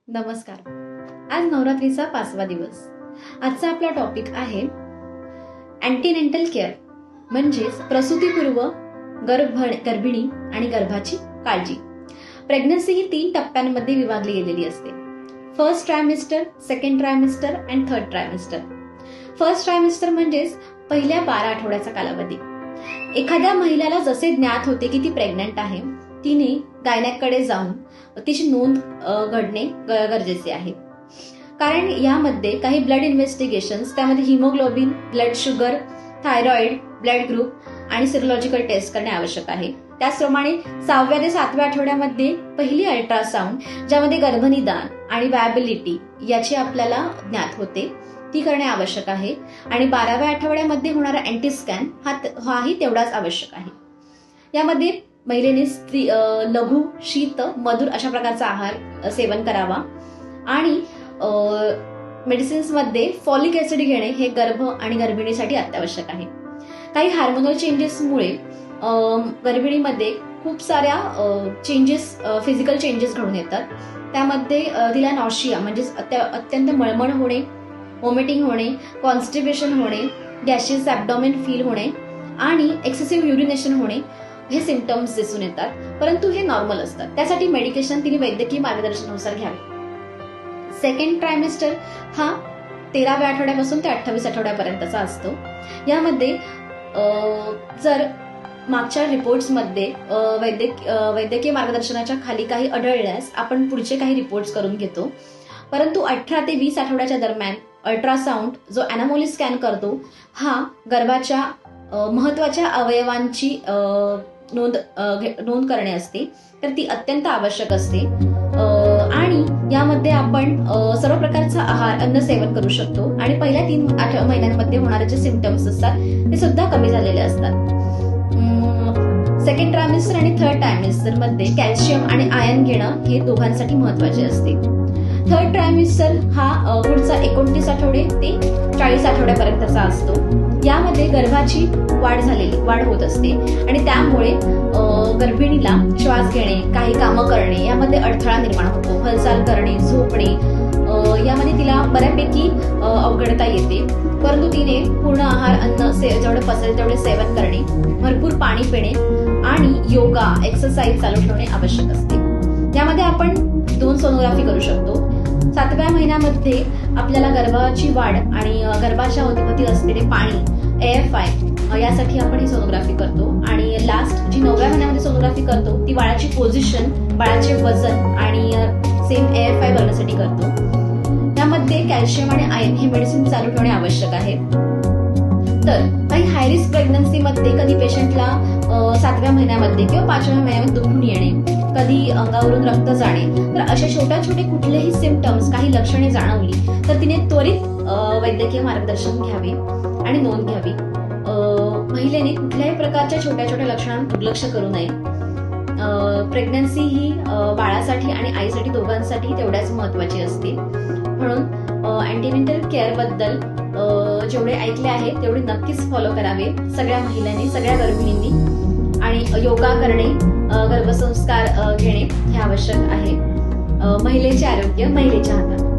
नमस्कार. आज नवरात्रीचा 5वा दिवस. आजचा आपला टॉपिक आहे अँटीनेंटल केअर, म्हणजेच प्रसूतीपूर्व गर्भिणी आणि गर्भाची काळजी. प्रेग्नन्सी ही 3 टप्प्यांमध्ये विभागली गेलेली असते. First trimester, second trimester and third trimester. First trimester म्हणजेच पहिल्या 12 आठवड्याचा कालावधी. एखाद्या महिलेला जसे ज्ञात होते की ती प्रेग्नंट आहे, तिने गायनॅककडे जाऊन तिची नोंद घडणे गरजेचे आहे. कारण यामध्ये काही ब्लड इन्व्हेस्टिगेशन्स, त्यामध्ये haemoglobin, blood sugar, thyroid, blood group आणि सिरोलॉजिकल टेस्ट करणे आवश्यक आहे. त्याचप्रमाणे 6व्या ते 7व्या आठवड्यामध्ये पहिली अल्ट्रासाऊंड, ज्यामध्ये गर्भनिदान आणि व्हायबिलिटी याची आपल्याला ज्ञात होते, ती करणे आवश्यक आहे. आणि 12व्या आठवड्यामध्ये होणारा अँटीस्कॅन हाही तेवढाच आवश्यक आहे. यामध्ये महिलेने लघु, शीत, मधुर अशा प्रकारचा आहार सेवन करावा. आणि मेडिसिन्समध्ये फॉलिक ऍसिड घेणे हे गर्भ आणि गर्भिणीसाठी अत्यावश्यक आहे. काही हार्मोनल चेंजेसमुळे गर्भिणीमध्ये खूप साऱ्या फिजिकल चेंजेस घडून येतात. त्यामध्ये तिला नॉशिया म्हणजेच अत्यंत मळमळ होणे, वॉमिटिंग होणे, कॉन्स्टिपेशन होणे, गॅशियस ॲब्डॉमेन फील होणे आणि एक्सेसिव्ह युरिनेशन होणे हे सिम्पटम्स दिसून येतात. परंतु हे नॉर्मल असतात. त्यासाठी मेडिकेशन तिने वैद्यकीय मार्गदर्शनानुसार घ्यावे. सेकंड ट्रायमिस्टर हा 13व्या आठवड्यापासून ते 28 आठवड्यापर्यंतचा असतो. यामध्ये जर मागच्या रिपोर्ट्समध्ये वैद्यकीय मार्गदर्शनाच्या खाली काही आढळल्यास आपण पुढचे काही रिपोर्ट्स करून घेतो. परंतु 18 ते 20 आठवड्याच्या दरम्यान अल्ट्रासाऊंड जो अॅनोमली स्कॅन करतो, हा गर्भाच्या महत्वाच्या अवयवांची नोंद करणे असते, तर ती अत्यंत आवश्यक असते. आणि यामध्ये आपण सर्व प्रकारचा आहार, अन्न सेवन करू शकतो. आणि पहिल्या 3 महिन्यांमध्ये होणारे जे सिम्पटम्स असतात ते सुद्धा कमी झालेले असतात. सेकंड ट्रायमिस्टर आणि थर्ड ट्रायमिस्टर मध्ये कॅल्शियम आणि आयर्न घेणं हे दोघांसाठी महत्वाचे असते. थर्ड ट्रायमिस्टर हा पुढचा 29 आठवडे ते 40 आठवड्यापर्यंतचा असतो. यामध्ये गर्भाची वाढ होत असते आणि त्यामुळे गर्भिणीला श्वास घेणे, काही कामं करणे यामध्ये अडथळा निर्माण होतो. हालचाल करणे, झोपणे यामध्ये तिला बऱ्यापैकी अवघडता येते. परंतु तिने पूर्ण आहार, अन्न जेवढे पचेल तेवढे सेवन करणे, भरपूर पाणी पिणे आणि योगा, एक्सरसाइज चालू ठेवणे आवश्यक असते. यामध्ये आपण 2 सोनोग्राफी करू शकतो. 7व्या महिन्यामध्ये आपल्याला गर्भाची वाढ आणि गर्भाच्या अवती असलेले पाणी, AFI यासाठी आपण ही सोनोग्राफी करतो. आणि लास्ट जी 9व्या महिन्यामध्ये सोनोग्राफी करतो ती बाळाची पोझिशन, बाळाचे वजन आणि सेम AFI बघण्यासाठी करतो. त्यामध्ये कॅल्शियम आणि आयर्न हे मेडिसिन चालू ठेवणे आवश्यक आहे. तर काही हाय रिस्क प्रेग्नन्सीमध्ये कधी पेशंटला 7व्या महिन्यामध्ये किंवा 5व्या महिन्यामध्ये दुखून येणे, कधी अंगावरून रक्त जाणे, तर अशा छोटे कुठलेही सिम्पटम्स, काही लक्षणे जाणवली तर तिने त्वरित वैद्यकीय मार्गदर्शन घ्यावे आणि नोंद घ्यावी. महिलेने कुठल्याही प्रकारच्या छोट्या लक्षणांना दुर्लक्ष करू नये. प्रेग्नन्सी ही बाळासाठी आणि आईसाठी दोघांसाठी तेवढ्याच महत्वाची असते. म्हणून अँटीनेंटल केअर बद्दल जेवढे ऐकले आहे तेवढे नक्कीच फॉलो करावे सगळ्या महिलांनी, सगळ्या गर्भिणींनी. आणि योगा करणे, गर्भसंस्कार घेणे हे आवश्यक आहे. महिलेचे आरोग्य महिलेच्या हातात.